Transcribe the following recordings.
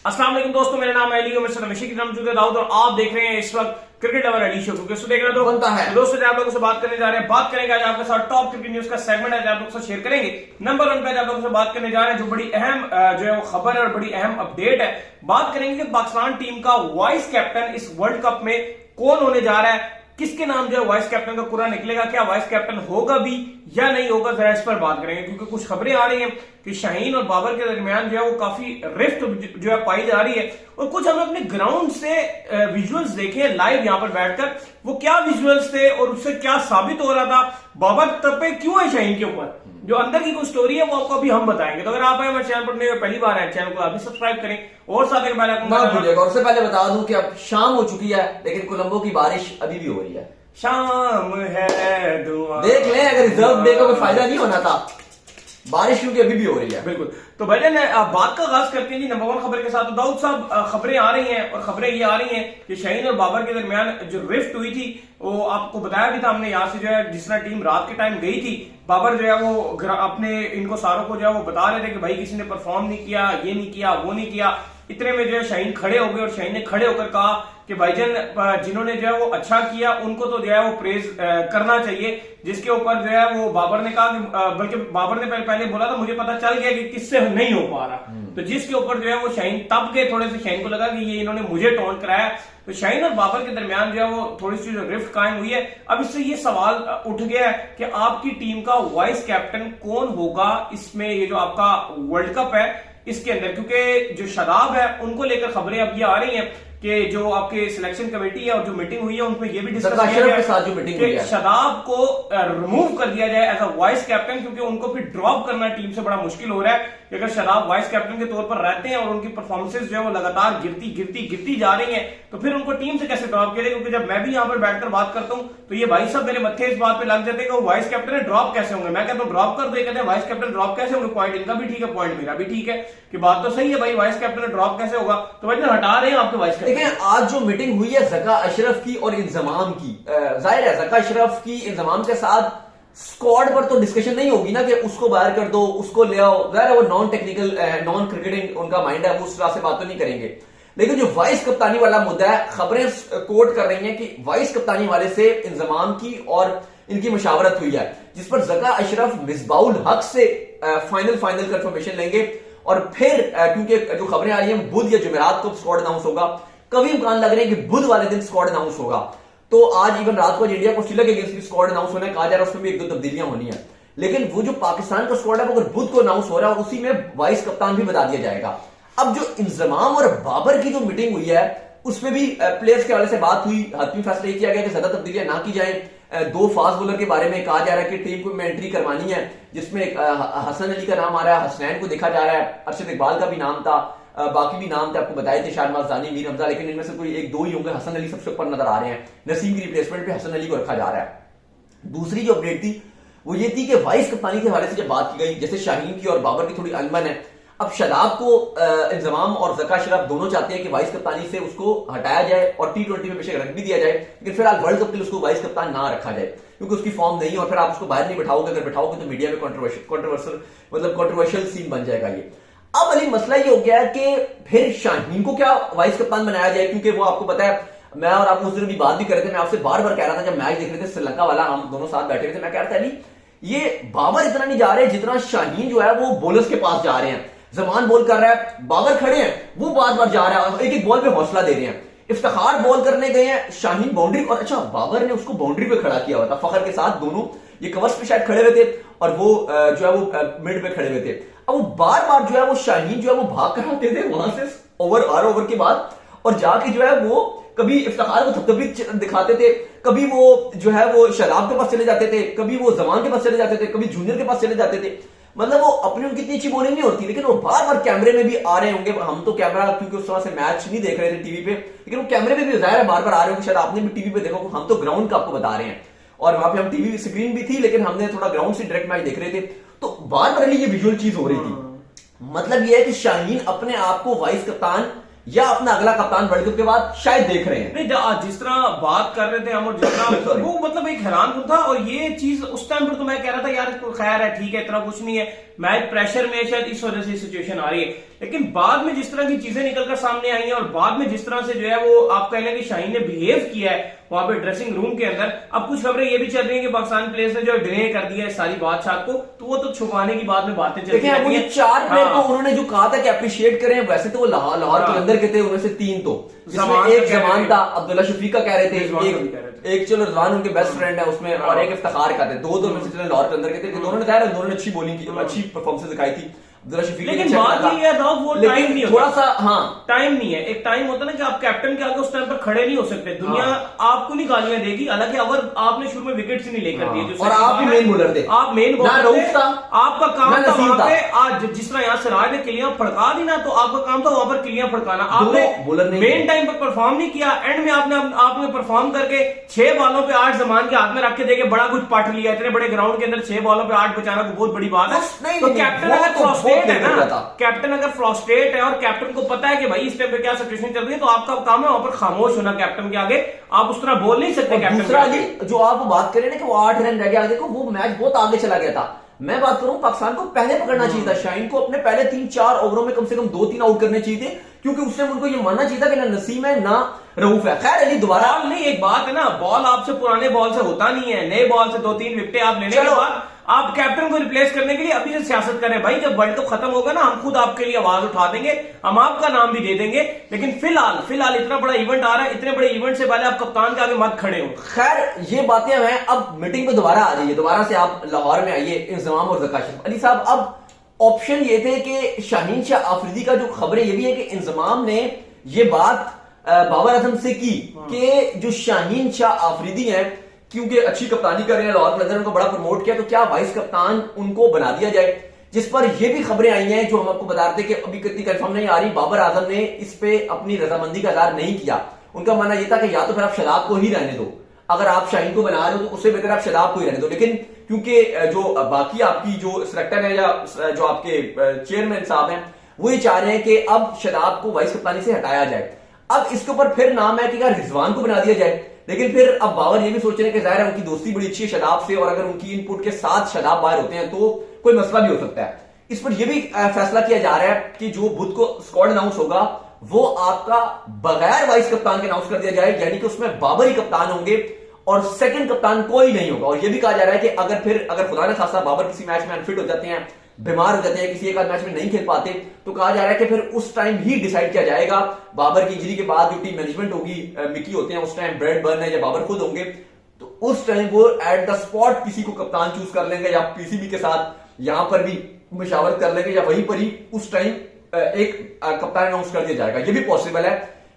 अस्सलाम वालेकुम दोस्तों, मेरा नाम है अली और हमेशा की नाम दाऊद और आप देख रहे हैं इस वक्त क्रिकेट लवर अली शो को। किसको देख रहे हो बनता है। तो दोस्तों आप लोगों से बात करने जा रहे हैं, बात करेंगे आज आपके साथ टॉप क्रिकेट न्यूज का सेगमेंट आज आप लोगों से शेयर करेंगे। नंबर 1 पे आज आप लोगों से बात करने जा रहे हैं जो बड़ी अहम जो है वो खबर है और बड़ी अहम अपडेट है। बात करेंगे कि पाकिस्तान टीम का वाइस कैप्टन इस वर्ल्ड कप में कौन होने जा रहा है, किसके नाम जो है वाइस कैप्टन का पूरा निकलेगा, क्या वाइस कैप्टन होगा भी या नहीं होगा, जरा इस पर बात करेंगे। क्योंकि कुछ खबरें आ रही हैं कि शाहीन और बाबर के दरमियान जो है वो काफी रिफ्ट जो है पाई जा रही है और कुछ हमने अपने ग्राउंड से विजुअल्स देखे हैं लाइव यहां पर बैठकर, वो क्या विजुअल्स थे और उससे क्या साबित हो रहा था, बाबर तब पे क्यों है शाहीन के ऊपर, जो अंदर की कोई स्टोरी है वो आपको अभी हम बताएंगे। तो अगर आप हमारे चैनल पर पहली बार आए चैनल को अभी सब्सक्राइब करें और साथ ही भूलिएगा। और उससे पहले बता दूं कि अब शाम हो चुकी है लेकिन कोलंबो की बारिश अभी भी हो रही है। शाम है दुआ देख लें, अगर रिजर्व डे का कोई फायदा नहीं होना था, बारिश क्योंकि अभी भी हो रही है। बिल्कुल। तो भाईजान बात का आगाज करते हैं जी नंबर 1 खबर के साथ। तो दाऊद साहब, खबरें आ रही हैं और खबरें ये आ रही हैं कि शाहीन और बाबर के दरमियान जो रिफ्ट हुई थी वो आपको बताया भी था हमने, यहाँ से जो है जिस तरह टीम रात के टाइम गई थी, बाबर जो है वो अपने इनको सारों को जो है वो बता रहे थे कि भाई किसी ने परफॉर्म नहीं किया, ये नहीं किया, वो नहीं किया। इतने में जो है शाहीन खड़े हो गए और शाहीन ने खड़े होकर कहा कि भाईजान जिन्होंने जो है वो अच्छा किया उनको तो जो है वो प्रेज करना चाहिए। जिसके ऊपर जो है वो बाबर ने कहा कि बल्कि बाबर ने पहले बोला था मुझे पता चल गया कि किससे नहीं हो पा रहा, तो जिसके ऊपर जो है वो शाहीन तब के थोड़े से शाहीन को लगा कि ये इन्होंने मुझे टॉन्ट कराया। तो शाहीन और बाबर के दरमियान जो है वो थोड़ी सी जो रिफ्ट कायम हुई है। अब इससे ये सवाल उठ गया है कि आपकी टीम का वाइस कैप्टन कौन होगा इसमें, ये जो आपका वर्ल्ड कप है इसके अंदर, क्योंकि जो शादाब है उनको लेकर खबरें अब ये आ रही हैं कि जो आपके सिलेक्शन कमेटी है और जो मीटिंग हुई है उनमें ये भी डिस्कस किया गया के साथ जो मीटिंग हुई है शादाब को रिमूव कर दिया जाए एज अ वाइस कैप्टन, क्योंकि उनको फिर ड्रॉप करना टीम से बड़ा मुश्किल हो रहा है कि अगर शादाब वाइस कैप्टन के तौर पर रहते हैं और उनकी परफॉर्मेंसेज जो है वो लगातार गिरती जा रही है तो फिर उनको टीम से कैसे ड्रॉप करें। क्योंकि जब मैं भी यहाँ पर बैठकर बात करता हूँ तो ये भाई साहब मेरे मत्थे इस बात पे लग जाते हैं कि वो वाइस कैप्टन है, ड्रॉप कैसे होंगे। मैं कहता हूँ ड्रॉप कर दो, ये कहते हैं वाइस कैप्टन ड्रॉप कैसे होंगे, पॉइंट इनका भी ठीक है पॉइंट मेरा भी ठीक है कि बात तो सही है भाई, वाइस कैप्टन ड्रॉप कैसे होगा। तो भाई हटा रहे हैं आपके वाइस कैप्टन। देखिए आज जो मीटिंग हुई है जका अशरफ की और इंजमाम की, जाहिर है जका अशरफ की इंजमाम के साथ स्क्वाड पर तो डिस्कशन नहीं होगी ना कि उसको बाहर कर दो, उसको ले आओ। जाहिर है वो नॉन टेक्निकल नॉन क्रिकेटिंग उनका माइंड है, वो उस तरह से बात तो नहीं करेंगे। लेकिन जो वाइस कप्तानी वाला मुद्दा है, खबरें कोट कर रही हैं कि वाइस कप्तानी वाले से इंजमाम की और इनकी मुशावरत हुई है जिस पर जका अशरफ मिसबाउल हक से फाइनल कंफर्मेशन लेंगे और फिर क्योंकि जो खबरें आ रही हैं बुध या जुमेरात को स्क्वाड अनाउंस होगा, कभी इम्कान लग रहे हैं कि बुध वाले दिन स्क्वाड अनाउंस होगा। तो आज इवन रात को इंडिया को ऑस्ट्रेलिया के अगेंस्ट भी स्क्वाड अनाउंस होना है, कहा जा रहा है उसमें भी 1-2 तब्दीलियां होनी है। लेकिन वो जो पाकिस्तान का स्क्वाड है वो अगर बुध को अनाउंस हो रहा है और उसी में वाइस कप्तान भी बता दिया जाएगा। अब जो इंजमाम और बाबर की जो मीटिंग हुई है उसमें भी प्लेयर्स के हवाले से बात हुई, हतमी फैसला किया गया कि ज्यादा तब्दीलियां ना की जाए। 2 फास्ट बॉलर के बारे में कहा जा रहा है कि टीम को में एंट्री करवानी है जिसमें हसन अली का नाम आ रहा है, हसनैन को देखा जा रहा है, अरशद इकबाल का भी नाम था, बाकी भी नाम थे आपको बताए थे, शाहनवाज जानी, मीर हमजा, लेकिन इनमें से कोई 1-2 ही होंगे। हसन अली सबसे ऊपर नजर आ रहे हैं, नसीम की रिप्लेसमेंट पे हसन अली को रखा जा रहा है। दूसरी जो अपडेट थी वो ये थी कि वाइस कप्तानी के हवाले से जब बात की गई, जैसे शाहीन की और बाबर की थोड़ी अनबन है, अब शादाब को इंजमाम और जका अशरफ दोनों चाहते हैं कि वाइस कप्तानी से उसको हटाया जाए और T20 में बेशक रख भी दिया जाए, लेकिन फिलहाल वर्ल्ड कप के लिए उसको वाइस कप्तान ना रखा जाए क्योंकि उसकी फॉर्म नहीं है और फिर आप उसको बाहर नहीं बैठाओगे, अगर बैठाओगे तो मीडिया में कंट्रोवर्शियल सीन बन जाएगा ये। अब अली मसला ये हो गया है कि फिर शाहीन को क्या वाइस कप्तान बनाया जाए, क्योंकि वो आपको पता है मैं और आप उस दिन भी बात भी कर रहे थे, मैं आपसे बार बार कह रहा था जब मैच देख रहे थे श्रीलंका वाला, हम दोनों साथ बैठे हुए थे, मैं कह रहा था अली ये बाबर इतना नहीं जा रहे जितना शाहीन जो है वो बॉलर्स के पास जा रहे हैं। जमान बॉल कर रहा है, बाबर खड़े हैं, वो बार जा रहा है, एक बॉल पे हौसला दे रहे हैं। इफ्तिखार बॉल करने गए हैं, शाहीन बाउंड्री, और अच्छा बाबर ने उसको बाउंड्री पे खड़ा किया हुआ था फखर के साथ, दोनों ये कवर्स पे शायद खड़े हुए थे और वो जो है वो मिड पे खड़े हुए थे। अब वो बार जो है वो शाहीन जो है वो भाग कर आते थे वहां से ओवर के बाद और जाके जो है वो कभी इफ्तिखार को थपथपी दिखाते थे, कभी वो जो है वो शराब के पास चले जाते थे, कभी वो जमान के पास चले जाते थे, कभी जूनियर के पास चले जाते थे। मतलब वो अपनी उनकी इतनी अच्छी बॉलिंग नहीं होती, लेकिन वो बार कैमरे में भी आ रहे होंगे। हम तो कैमरा क्योंकि उस समय से मैच नहीं देख रहे थे टीवी पे, लेकिन वो कैमरे में भी जाहिर है बार आ रहे होंगे, शायद आपने भी टीवी पे देखो, हम तो ग्राउंड का आपको बता रहे हैं और वहां पे हम टीवी स्क्रीन भी थी लेकिन हमने थोड़ा ग्राउंड से डायरेक्ट मैच देख रहे थे, तो बार ये विजुअल चीज हो रही थी। मतलब ये है कि शाहीन अपने आप को वाइस कप्तान या अपना अगला कप्तान वर्ल्ड कप के बाद शायद देख रहे हैं। नहीं, जिस तरह बात कर रहे थे हम और जिस तरह वो मतलब एक हैरान था और ये चीज उस टाइम पर तो मैं कह रहा था यार खैर है ठीक है इतना कुछ नहीं है, मैच प्रेशर में शायद इस वजह से सिचुएशन आ रही है। लेकिन बाद में जिस तरह की चीजें निकलकर सामने आई हैं और बाद में जिस तरह से जो है वो आप कह लें कि शाहीन ने बिहेव किया है वहां पे ड्रेसिंग रूम के अंदर, अब कुछ खबरें ये भी चल रही हैं कि पाकिस्तान प्लेयर्स ने जो डिने कर दिया है सारी बात को, तो वो तो छुपाने की बाद में बातें चलती देखिए, वो 4 प्लेयर को उन्होंने जो कहा था कि अप्रिशिएट करें, वैसे तो वो लाहौर के अंदर के थे, उनमें से 3 तो जिसमें एक जमान था, अब्दुल्ला शफीक का कह रहे थे, एक चलो रिजवान उनके बेस्ट फ्रेंड है उसमें, और एक इफ्तिखार का थे, दो में से लाहौर के अंदर के थे। दोनों ने कहा दोनों ने अच्छी बॉलिंग की, अच्छी परफॉर्मेंस दिखाई थी। लेकिन बात ये है वो टाइम नहीं थोड़ा सा, हाँ टाइम नहीं है। एक टाइम होता है ना कि आप कैप्टन के आगे उस टाइम पर खड़े नहीं हो सकते, दुनिया आपको नहीं गालियां देगी, हालांकि अगर आपने शुरू में विकेट से नहीं लेकर दिए और आप ही मेन बॉलर थे, आप मेन बॉलर थे, आपका काम था वहां पे, आज जिस तरह यहाँ सिराज ने किलियां फड़का दी ना, तो आपका काम था वहां पर किलियां फड़काना। आपने मेन टाइम पर परफॉर्म नहीं किया, एंड में आपने परफॉर्म करके 6 बॉलों पे 8 जमान के हाथ में रख के देके बड़ा कुछ पट लिया। इतने बड़े ग्राउंड के अंदर 6 बॉलों पे 8 बचाना बहुत बड़ी बात है। तो कैप्टन अगर फ्रस्ट्रेट है ना, कैप्टन अगर फ्रस्ट्रेट है और कैप्टन को पता है कि भाई इस टाइम पे क्या सिचुएशन चल रही है, तो आपका काम है वहां पर खामोश होना कैप्टन के आगे, आप उस तरह बोल नहीं सकते कैप्टन। दूसरा जो आप बात करें ना कि वो 8 रन रह गया, देखो वो मैच बहुत आगे चला गया था। मैं बात करूं पाकिस्तान को पहले पकड़ना चाहिए था, शाहीन को अपने पहले 3-4 ओवरों में कम से कम 2-3 आउट करने चाहिए थे, क्योंकि उससे उनको ये मानना चाहिए था कि ना नसीम है ना रऊफ है। खैर अली दोबारा नहीं, एक बात है ना, बॉल आपसे पुराने बॉल से होता नहीं है, नए बॉल से 2-3 विकेटें आप लेने के बाद आप कैप्टन को रिप्लेस करने के लिए अभी से सियासत करें। भाई जब वर्ल्ड कप खत्म होगा ना, हम खुद आपके लिए आवाज उठा देंगे, हम आपका नाम भी दे देंगे, लेकिन फिलहाल इतना बड़ा इवेंट आ रहा है, इतने बड़े इवेंट से पहले आप कप्तान के आगे मत खड़े हो। खैर ये बातें हैं, अब मीटिंग पे दोबारा आ जाइए, दोबारा से आप लाहौर में आइए, इंजमाम और ज़का अशरफ। अली साहब, अब ऑप्शन ये थे कि शाहीन शाह आफरीदी का जो खबरें ये भी है कि इंजमाम ने ये बात बाबर आजम से की कि जो शाहीन शाह आफरीदी है, क्योंकि अच्छी कप्तानी कर रहे हैं लाहौर के अंदर, उनको बड़ा प्रमोट किया, तो क्या वाइस कप्तान उनको बना दिया जाए। जिस पर यह भी खबरें आई हैं जो हम आपको बता रहे थे कि अभी कितनी कंफर्म नहीं आ रही, बाबर आजम ने इस पे अपनी रजामंदी का इजहार नहीं किया। उनका मानना यह था कि या तो फिर आप शदाब को ही रहने दो, अगर आप शाहीन को बना रहे हो तो उससे बेहतर आप शदाब को ही रहने दो। लेकिन क्योंकि जो बाकी आपकी जो सेलेक्टर है या जो आपके चेयरमैन साहब हैं, वो ये चाह रहे हैं कि अब शदाब को वाइस कप्तानी से हटाया जाए। अब इसके ऊपर फिर नाम है कि क्या रिजवान को बना दिया जाए, लेकिन फिर अब बाबर ये भी सोच रहे हैं कि जाहिर है उनकी दोस्ती बड़ी अच्छी है शदाब से, और अगर उनकी इनपुट के साथ शदाब बाहर होते हैं तो कोई मसला भी हो सकता है। इस पर यह भी फैसला किया जा रहा है कि जो बुध को स्क्वाड अनाउंस होगा वो आपका बगैर वाइस कप्तान के अनाउंस कर दिया जाए, यानी कि उसमें बाबर ही कप्तान होंगे और सेकंड कप्तान कोई नहीं होगा। और यह भी कहा जा रहा है कि अगर खुदा न खास्ता बाबर किसी मैच में अनफिट हो जाते हैं, बीमार हो जाते हैं, किसी एक आध मैच में नहीं खेल पाते, तो कहा जा रहा है कि फिर उस टाइम ही डिसाइड किया जाएगा। बाबर की इंजरी के बाद जो टीम मैनेजमेंट होगी, मिकी होते हैं उस टाइम, ब्रेड बर्न है या बाबर खुद होंगे, तो उस टाइम वो एट द स्पॉट किसी को कप्तान चूज कर लेंगे, या पीसीबी के साथ यहां पर भी मुशावरत कर लेंगे, या वहीं पर ही उस टाइम एक कप्तान अनाउंस कर दिया जाएगा। यह भी पॉसिबल है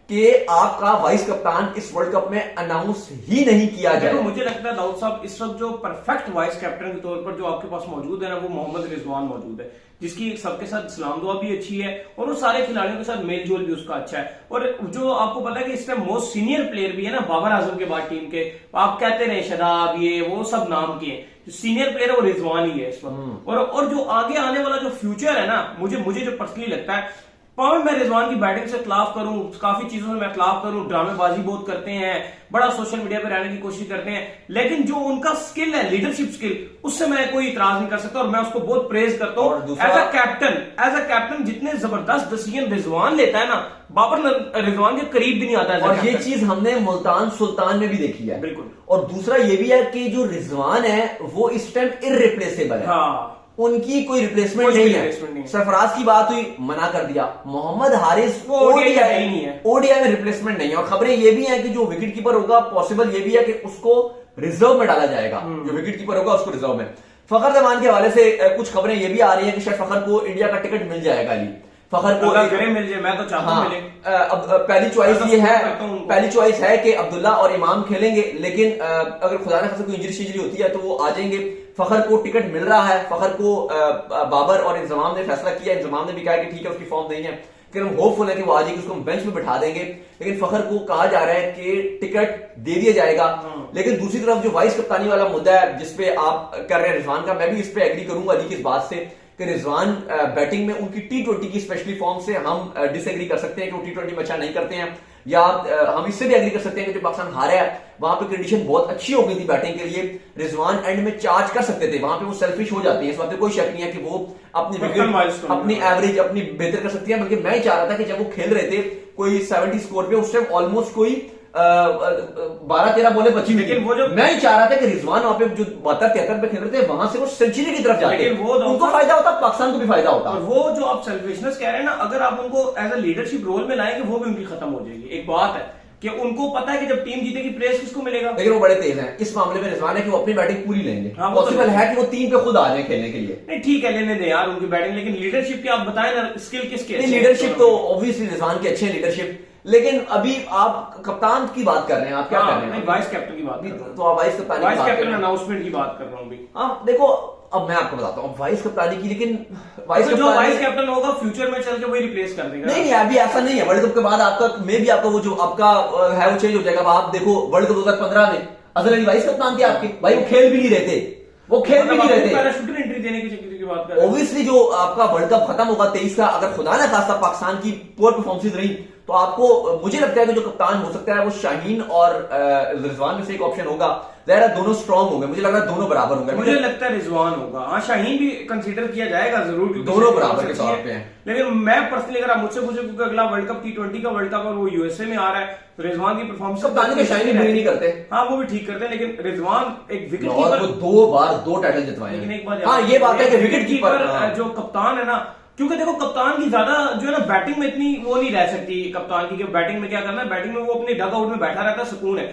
कि आपका वाइस कप्तान इस वर्ल्ड कप में अनाउंस ही नहीं किया जाए। तो मुझे लगता है दाऊद साहब इस वक्त जो परफेक्ट वाइस कैप्टन के तौर पर जो आपके पास मौजूद है ना, वो मोहम्मद रिजवान मौजूद है, जिसकी सबके साथ सलाम दुआ भी अच्छी है और वो सारे खिलाड़ियों के साथ मेल जोल भी उसका अच्छा है। और जो आपको पता है कि इसमें मोस्ट सीनियर प्लेयर भी है ना बाबर आजम के बाद टीम के, आप कहते रहे शदाब ये वो सब नाम के, जो सीनियर प्लेयर है वो रिजवान ही है इस वक्त। और जो आगे आने वाला जो फ्यूचर है ना, मुझे जो पर्सनली लगता है, पावर मैं रिजवान की बैटिंग से खिलाफ करूं, काफी चीजों से मैं खिलाफ करूं, ड्रामेबाजी बहुत करते हैं, बड़ा सोशल मीडिया पे रहने की कोशिश करते हैं, लेकिन जो उनका स्किल है, लीडरशिप स्किल, उससे मैं कोई इतराज नहीं कर सकता और मैं उसको बहुत प्रेज करता हूं। एज अ कैप्टन जितने जबरदस्त डिसीजन रिजवान लेता है ना, बाबर रिजवान के करीब भी नहीं आता है। और ये चीज हमने मुल्तान सुल्तान में भी देखी है। बिल्कुल। और दूसरा ये भी है कि जो रिजवान है वो इस टाइम इररिप्लेसेबल है। हाँ, उनकी कोई रिप्लेसमेंट नहीं है। सरफराज की बात हुई, मना कर दिया। मोहम्मद हारिस ओडीआई में रिप्लेसमेंट नहीं है। और खबरें ये भी हैं कि जो विकेट कीपर होगा, पॉसिबल ये भी है कि उसको रिजर्व में डाला जाएगा, जो विकेट कीपर होगा उसको रिजर्व में। फखर जमान के हवाले से कुछ खबरें ये भी आ रही है कि शायद फखर को इंडिया का टिकट मिल जाएगा। अली फखर को मिल जाए, मैं तो चाहता हूं मिले। अब पहली चॉइस ये है, पहली चॉइस है कि अब्दुल्ला और इमाम खेलेंगे, लेकिन अगर खुदा न खास्ता कोई इंजरी शिजरी होती है तो वो आ जाएंगे। फखर को टिकट मिल रहा है। फखर को बाबर और इंजमाम ने फैसला किया, इंजमाम ने भी कहा कि ठीक है उसकी फॉर्म नहीं है, लेकिन हम होपफुल है कि वो आ जाएगी, उसको हम बेंच में बिठा देंगे। लेकिन फखर को कहा जा रहा है कि टिकट दे दिया जाएगा। लेकिन दूसरी तरफ जो वाइस कप्तानी वाला मुद्दा है जिसपे आप कर रहे हैं रिजवान का, मैं भी इस पे एग्री करूंगा अली की इस बात से कि रिजवान बैटिंग में उनकी T20 की स्पेशली फॉर्म से हम डिसएग्री कर सकते हैं कि वो T20 में अच्छा नहीं करते हैं, या हम इससे भी एग्री कर सकते हैं कि जो पाकिस्तान हारा है वहां पे कंडीशन बहुत अच्छी हो गई थी बैटिंग के लिए, रिजवान एंड में चार्ज कर सकते थे, वहां पे वो सेल्फिश हो जाती है, इस बात में कोई शक नहीं है कि वो अपनी विकेट अपनी एवरेज अपनी बेहतर कर सकती है। बल्कि मैं ही चाह रहा था कि जब वो खेल रहे थे कोई 70 स्कोर पे, उस टाइम ऑलमोस्ट कोई 12-13 बॉलें बची, लेकिन वो जो मैं ही चाह रहा था कि रिजवान वहां पे जो 72-73 पे खेल रहे थे वहां से वो सेंचुरी की तरफ जाते, लेकिन वो उनको फायदा होता, पाकिस्तान को भी फायदा होता। और वो जो आप सेल्फिशनेस कह रहे हैं ना, अगर आप उनको एज अ लीडरशिप रोल में लाएंगे वो भी उनकी खत्म हो जाएगी। एक बात है कि उनको पता है कि जब टीम जीतेगी प्रेस किसको मिलेगा, लेकिन वो बड़े तेज हैं इस मामले में, रिजवान है कि वो अपनी बैटिंग पूरी लेंगे। हाँ, पॉसिबल है कि वो 3 पे खुद आ जाए खेलने के लिए। नहीं ठीक है, लेने दे यार उनकी बैटिंग, लेकिन लीडरशिप की आप बताएं ना, स्किल किसके? लीडरशिप तो ऑब्वियसली रिजवान की अच्छी है लीडरशिप, लेकिन अभी आप कप्तान की बात कर रहे हैं, आप क्या कर रहे हैं? वाइस कैप्टन की बात कर रहा हूं। तो आप वाइस कप्तानी वाइस कैप्टन अनाउंसमेंट की बात कर रहा हूं अभी। हाँ देखो, अब मैं आपको बताता हूँ वाइस कप्तानी की, लेकिन वाइस जो वाइस कैप्टन होगा फ्यूचर में चल के वही रिप्लेस कर देगा। नहीं, अभी ऐसा नहीं है। वर्ल्ड कप के बाद आपका मे भी आपका वो जो आपका है वो चेंज हो जाएगा। आप देखो वर्ल्ड कप 2015 में अजहर अली वाइस कप्तान थे आपके, भाई वो खेल भी नहीं रहे थे, वो खेल भी नहीं रहे थे। पैराशूटर एंट्री देने की बात कर रहे हैं। ऑब्वियसली जो आपका वर्ल्ड कप खत्म होगा 23 का, अगर खुदा ना खास्ता पाकिस्तान की पुअर परफॉर्मेंस रही, तो आपको मुझे लगता है कि जो कप्तान हो सकता है वो शाहीन और रिजवान में से एक ऑप्शन होगा। जरा दोनों स्ट्रांग होंगे, मुझे लग रहा है दोनों बराबर होंगे। मुझे लगता है रिजवान होगा, हाँ शाहीन भी कंसीडर किया जाएगा जरूर, दोनों बराबर के तौर पे हैं। लेकिन मैं पर्सनली अगर आप मुझसे पूछे, क्योंकि अगला वर्ल्ड कप T20 का वर्ल्ड कप और वो यूएसए में आ रहा है, तो रिजवान की परफॉर्मेंस कप्तानी के शाहीन नहीं करते। हाँ वो भी ठीक करते हैं, लेकिन रिजवान एक विकेट कीपर, वो 2 बार 2 टाइटल जितवाए। लेकिन एक बात हाँ ये बात है कि विकेट कीपर जो कप्तान है ना, क्योंकि देखो कप्तान की ज्यादा जो है ना बैटिंग में इतनी वो नहीं रह सकती कप्तान की, कि बैटिंग में क्या करना है, बैटिंग में वो अपने डग आउट में बैठा रहता है, सुकून है।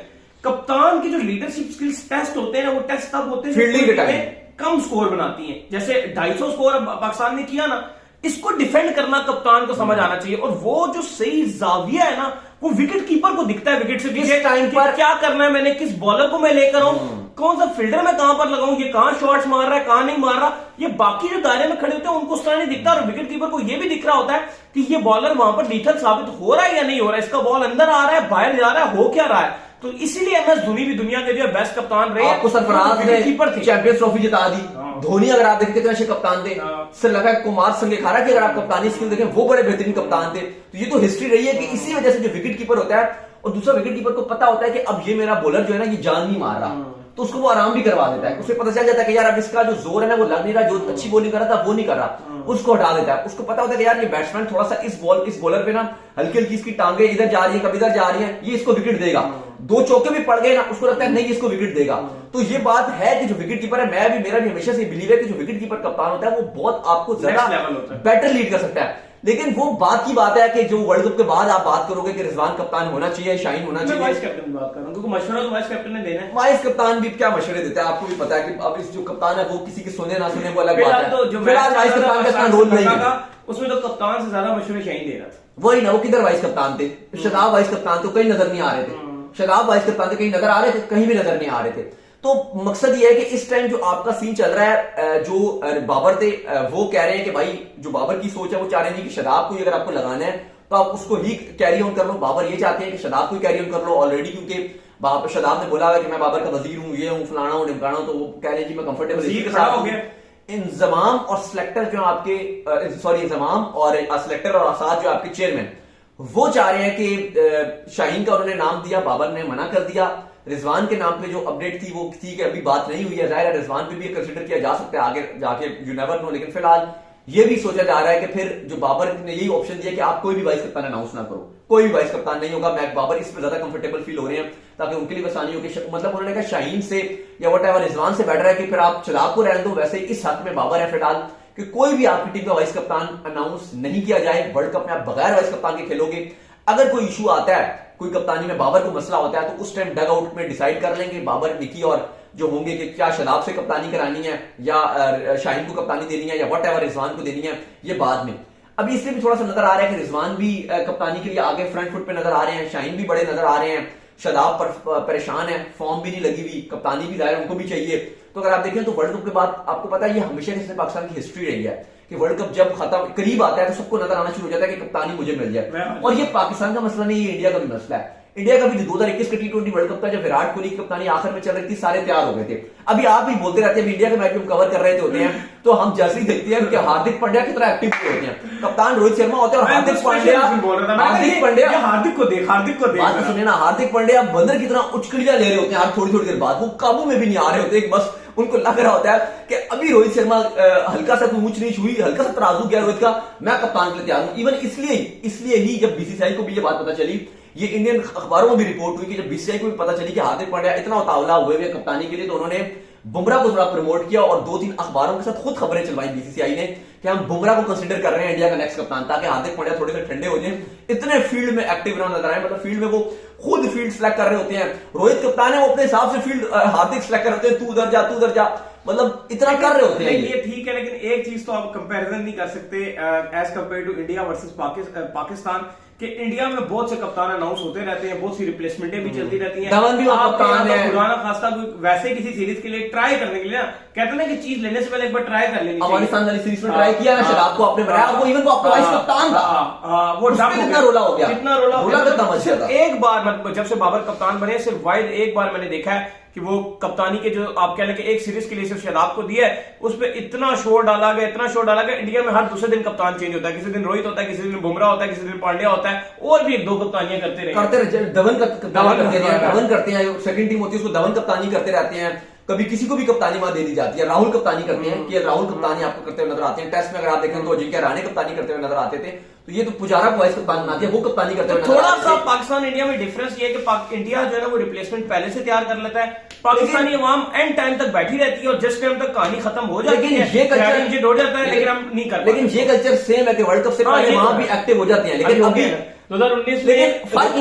कप्तान की जो लीडरशिप स्किल्स टेस्ट होते हैं ना, वो टेस्ट तब होते हैं फील्डिंग के टाइम कम स्कोर बनाती हैं। जैसे 250 स्कोर पाकिस्तान ने किया ना, इसको डिफेंड करना कप्तान को समझ आना चाहिए। और वो जो सही जाविया है ना, वो विकेट कीपर को दिखता है विकेट से पीछे टाइम पर क्या करना है, मैंने किस बॉलर को मैं लेकर आऊं, कौन सा फील्डर मैं कहां पर लगाऊं, ये कहां शॉट्स मार रहा है कहां नहीं मार रहा, ये बाकी जो दायरे में खड़े होते हैं उनको उस तरह नहीं दिखता। और विकेट कीपर को ये भी दिख रहा होता है कि ये बॉलर वहां पर लीथल साबित हो रहा है या नहीं हो रहा है, इसका बॉल अंदर आ रहा है बाहर जा रहा है, हो क्या रहा है। तो इसीलिए MS धोनी भी दुनिया के जो बेस्ट कप्तान रहे। आपको सरफराज ने चैंपियंस ट्रॉफी जिता दी, धोनी अगर आप देखते तो अच्छे कप्तान थे। श्रीलंका कुमार संगकारा की अगर आप कप्तानी स्किल देखें, वो बड़े बेहतरीन कप्तान थे। तो ये तो हिस्ट्री रही है कि इसी वजह से जो विकेट कीपर होता है, और दूसरा विकेट कीपर को पता होता है कि अब ये मेरा बॉलर जो है ना ये जान नहीं मार रहा, तो उसको वो आराम भी करवा देता है। उसे पता चल जाता है कि यार अब इसका जो जोर है ना वो लग नहीं रहा, जो अच्छी बॉलिंग कर रहा था वो नहीं कर रहा, उसको हटा देता है। उसको पता होता है कि यार ये बैट्समैन थोड़ा सा इस बॉलर पे ना हल्की हल्की इसकी टांगे इधर जा रही है कभी इधर जा रही है, ये इसको विकेट देगा। 2 चौके भी पड़ गए ना, उसको लगता है नहीं इसको विकेट देगा। तो ये बात है कि जो विकेट कीपर है, मैं भी मेरा भी हमेशा से बिलीव है कि जो विकेट कीपर कप्तान होता है वो बहुत आपको ज्यादा बेटर लीड कर सकता है। लेकिन वो बात की बात है कि जो वर्ल्ड कप के बाद आप बात करोगे कि रिजवान कप्तान होना चाहिए, शाहीन होना चाहिए, वाइस कैप्टन की बात कर रहा हूं, क्योंकि मशवरा तो वाइस कैप्टन ने देना है। वाइस कप्तान भी क्या मशवरे देता है, आपको भी पता है कि अब इस जो कप्तान है वो किसी के सुने ना सुने वो अलग बात है। फिलहाल वाइस कप्तान का इतना रोल नहीं है, उसमें तो कप्तान से ज्यादा मशवरे शाहीन दे रहा था। वही ना, वो किधर वाइस कप्तान थे, शदाब वाइस कप्तान तो कहीं नजर नहीं आ रहे थे, शदाब वाइस कप्तान थे कहीं नजर आ रहे थे, कहीं भी नजर नहीं आ रहे थे। तो मकसद ये है कि इस टाइम जो आपका सीन चल रहा है, जो बाबर थे वो कह रहे हैं कि भाई जो बाबर की सोच है वो चाह रहे हैं कि शदाब को अगर आपको लगाना है तो आप उसको ही कैरी ऑन कर लो। बाबर ये चाहते हैं कि शदाब को कैरी ऑन कर लो ऑलरेडी, क्योंकि शदाब ने बोला है कि मैं बाबर का वजीर हूं, ये हूं, फलाना हूं, ढिमकाना हूं, तो वो कह रहे हैं कि मैं कंफर्टेबल। इंजमाम और सिलेक्टर जो आपके इंजमाम और सिलेक्टर और आसाद जो आपके चेयरमैन, वो चाह रहे हैं कि शाहीन का उन्होंने नाम दिया, बाबर ने मना कर दिया। रिजवान के नाम पे जो अपडेट थी वो थी कि अभी बात नहीं हुई है, जाहिर है रिजवान पे भी कंसिडर किया जा सकता है आगे जाके, यू नेवर नो। लेकिन फिलहाल ये भी सोचा जा रहा है कि फिर जो बाबर ने यही ऑप्शन दिया कि आप कोई भी वाइस कप्तान अनाउंस ना करो, कोई भी वाइस कप्तान नहीं होगा। मैक बाबर इस पर ज्यादा कंफर्टेबल फील हो रहे हैं ताकि उनके लिए आसानी हो कि मतलब उन्होंने कहा शाहीन से या वट रिजवान से बेटर है कि फिर आप शदाब को रहने दो। वैसे इस हक में बाबर है फिलहाल कि कोई भी आपकी टीम का वाइस कप्तान अनाउंस नहीं किया जाए। वर्ल्ड कप में आप बगैर वाइस कप्तान के खेलोगे। अगर कोई इशू आता है, कोई कप्तानी में बाबर को मसला होता है, तो उस टाइम डग आउट में डिसाइड कर लेंगे बाबर, निकी और जो होंगे कि क्या शदाब से कप्तानी करानी है या शाहीन को कप्तानी देनी है या वट एवर रिजवान को देनी है, ये बाद में। अभी इसलिए भी थोड़ा सा नजर आ रहा है कि रिजवान भी कप्तानी के लिए आगे फ्रंट फुट पे नजर आ रहे हैं, शाहीन भी बड़े नजर आ रहे हैं, शदाब पर परेशान है, फॉर्म भी नहीं लगी हुई, कप्तानी भी जाहिर उनको भी चाहिए। तो अगर आप देखें तो वर्ल्ड कप के बाद आपको पता है ये हमेशा से पाकिस्तान की हिस्ट्री रही है कि वर्ल्ड कप जब खत्म करीब आता है तो सबको नजर आना शुरू हो जाता है कि कप्तानी मुझे मिल जाए। और ये पाकिस्तान का मसला नहीं, ये इंडिया का भी मसला है। इंडिया का भी 2021 का T20 वर्ल्ड कप का जब विराट कोहली की कप्तानी आखिर में चल रही थी, सारे तैयार हो गए थे। अभी आप भी बोलते रहते हैं, इंडिया के मैच में कवर कर रहे होते हैं, तो हम जैसे ही देखते हैं कि हार्दिक पांड्या कितना एक्टिव होते हैं, कप्तान रोहित शर्मा होते हैं और हार्दिक पांड्या हार्दिक को देख बात तो सुनिए ना, हार्दिक पांड्या बंदर की तरह उचकलियां ले रहे होते हैं हर थोड़ी थोड़ी देर बाद, वो काबू में भी नहीं आ रहे होते, बस उनको लग रहा होता है कि अभी रोहित शर्मा हल्का सा ऊंच नीच हुई, हल्का सा तराजू गया रोहित का, मैं कप्तान के लिए तैयार हूं। इवन इसलिए ही जब बीसीसीआई को भी ये बात पता चली, ये इंडियन अखबारों में भी रिपोर्ट हुई कि जब बीसीसीआई को भी पता चली कि हार्दिक पांड्या इतना उतावला हुए हुए कप्तानी के लिए, तो उन्होंने बुमराह को थोड़ा प्रमोट किया और 2-3 अखबारों के साथ खुद खबरें चलवाई बीसीसीआई ने कि हम बुमराह को कंसीडर कर रहे हैं इंडिया का नेक्स्ट कप्तान, ताकि हार्दिक पांड्या थोड़े से ठंडे हो जाएं, इतने फील्ड में एक्टिव नजर आए, मतलब फील्ड में वो खुद फील्ड सेलेक्ट कर रहे होते हैं। रोहित कप्तान है, वो अपने हिसाब से फील्ड हार्दिक सेलेक्ट कर रहे होते हैं, तू उधर जा, मतलब इतना कर रहे होते हैं। ये ठीक है, लेकिन एक चीज तो आप कंपैरिजन नहीं कर सकते as compared to India versus Pakistan कि इंडिया में बहुत से कप्तान अनाउंस होते रहते हैं, बहुत सी रिप्लेसमेंटें भी चलती रहती हैं। धवन भी कप्तान है, खुदा खास्ता वैसे किसी सीरीज के लिए ट्राई करने के लिए ना कहते हैं ना कि चीज लेने से पहले एक बार ट्राई कर लेनी चाहिए। अफगानिस्तान वाली सीरीज में ट्राई किया ना, शादाब को आपने बनाया, वो इवन वो आपका वाइस कप्तान था, वो कितना रोला हो गया, कितना रोला कितना मच गया था। एक बार मतलब जब से बाबर कप्तान बने, सिर्फ वाइड एक बार मैंने देखा है कि वो कप्तानी के जो आप कह लें कि एक सीरीज के लिए सिर्फ शादाब को दिया है, उस पर इतना शोर डाला गया। इंडिया में हर दूसरे दिन कप्तान चेंज होता है, किसी दिन रोहित होता है, किसी दिन बुमराह होता है, किसी दिन पांड्या होता है, और भी 1-2 कप्तानियां करते रहे। धवन करते हैं, सेकंड टीम होती है उसको धवन कप्तानी करते रहते हैं, कभी किसी को भी कप्तानी वहां दे दी जाती है। राहुल कप्तानी करते हैं कि राहुल कप्तानी आपको करते हुए नजर आते हैं। टेस्ट में अगर आप देखें तो अजिंक्य रहाणे कप्तानी करते हुए नजर आते थे, तो ये तो पुजारा को वाइस कप्तान बनाती है, वो कप्तानी करते हुए थोड़ा सा पाकिस्तान इंडिया में डिफरेंस ये है कि इंडिया जो है ना वो रिप्लेसमेंट पहले से तैयार कर लेता है, पाकिस्तानी अवाम एंड टाइम तक बैठी रहती है और जिस टाइम तक कहानी खत्म हो जाती है ये कल्चर हो जाता है, लेकिन हम नहीं कर। लेकिन ये कल्चर सेम है कि वर्ल्ड कप से पहले वहां भी एक्टिव हो जाते हैं, लेकिन अभी 2019 लेकिन फर्क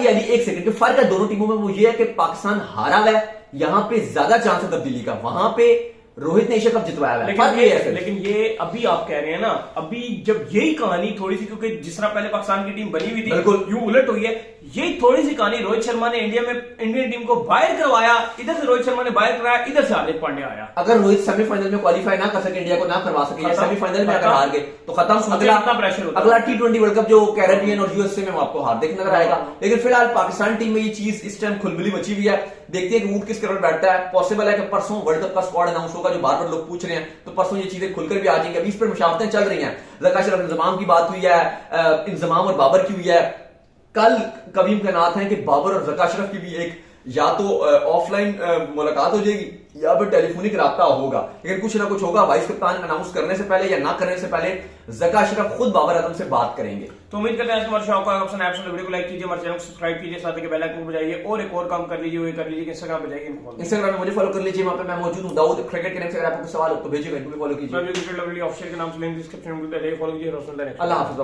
ये है, एक सेकंड, फर्क है दोनों टीमों में, वो ये है कि पाकिस्तान हारा हुआ है, यहां पे ज्यादा चांस है तब्दीली का, वहां पे रोहित ने एशिया कप जितवाया है। लेकिन ये अभी आप कह रहे हैं ना, अभी जब यही कहानी थोड़ी सी, क्योंकि जिस तरह पहले पाकिस्तान की टीम बनी हुई थी बिल्कुल यूं उलट हुई है, यही थोड़ी सी कहानी रोहित शर्मा ने इंडियन टीम को बाहर करवाया, इधर से रोहित शर्मा ने बाहर कराया, इधर से हार्दिक पांड्या आया। अगर रोहित सेमीफाइनल में क्वालिफाई ना कर सके, इंडिया को ना करवा सके, सेमीफाइनल में अगर हार गए तो खत्म, अगला T20 वर्ल्ड कप जो कैरेबियन और यूएसए में आपको हार्दिक नजर आएगा। लेकिन फिलहाल पाकिस्तान टीम में ये चीज इस टाइम खुलबुली मची हुई है, देखते हैं कि ऊंट किस करोड़ बैठता है। पॉसिबल है कि परसों वर्ल्ड कप का स्क्वाड अनाउंस होगा, जो बार बार लोग पूछ रहे हैं, तो परसों ये चीजें खुलकर भी आ जाएंगी। अभी इस पर मुशावरतें चल रही हैं, ज़का अशरफ इंजमाम की बात हुई है, इंजमाम और बाबर की हुई है। कल कभी इम्कानात है कि बाबर और ज़का अशरफ की भी एक या तो ऑफलाइन मुलाकात हो जाएगी या फिर टेलीफोनिक राब्ता होगा, लेकिन कुछ ना कुछ होगा। वाइस कप्तान अनाउंस करने से पहले या ना करने से पहले ज़का अशरफ खुद बाबर आजम से बात करेंगे। तो उम्मीद करते हैं हमारे शो को वीडियो को लाइक कीजिए, हमारे चैनल को सब्सक्राइब कीजिए, साथ ही बेल आइकन को बजाइए, और एक और काम कर लीजिए, वो कर लीजिए कि इंस्टाग्राम पे जाइए, इंस्टाग्राम में मुझे फॉलो कर लीजिए, वहां पे मैं मौजूद हूं दाऊद क्रिकेट के नाम से। अगर आपको सवाल हो तो भेजिएगा, फॉलो कीजिए। ऑफिशियल के नाम से लिंक डिस्क्रिप्शन में फॉलो कीजिए। अल्लाह हाफिज़।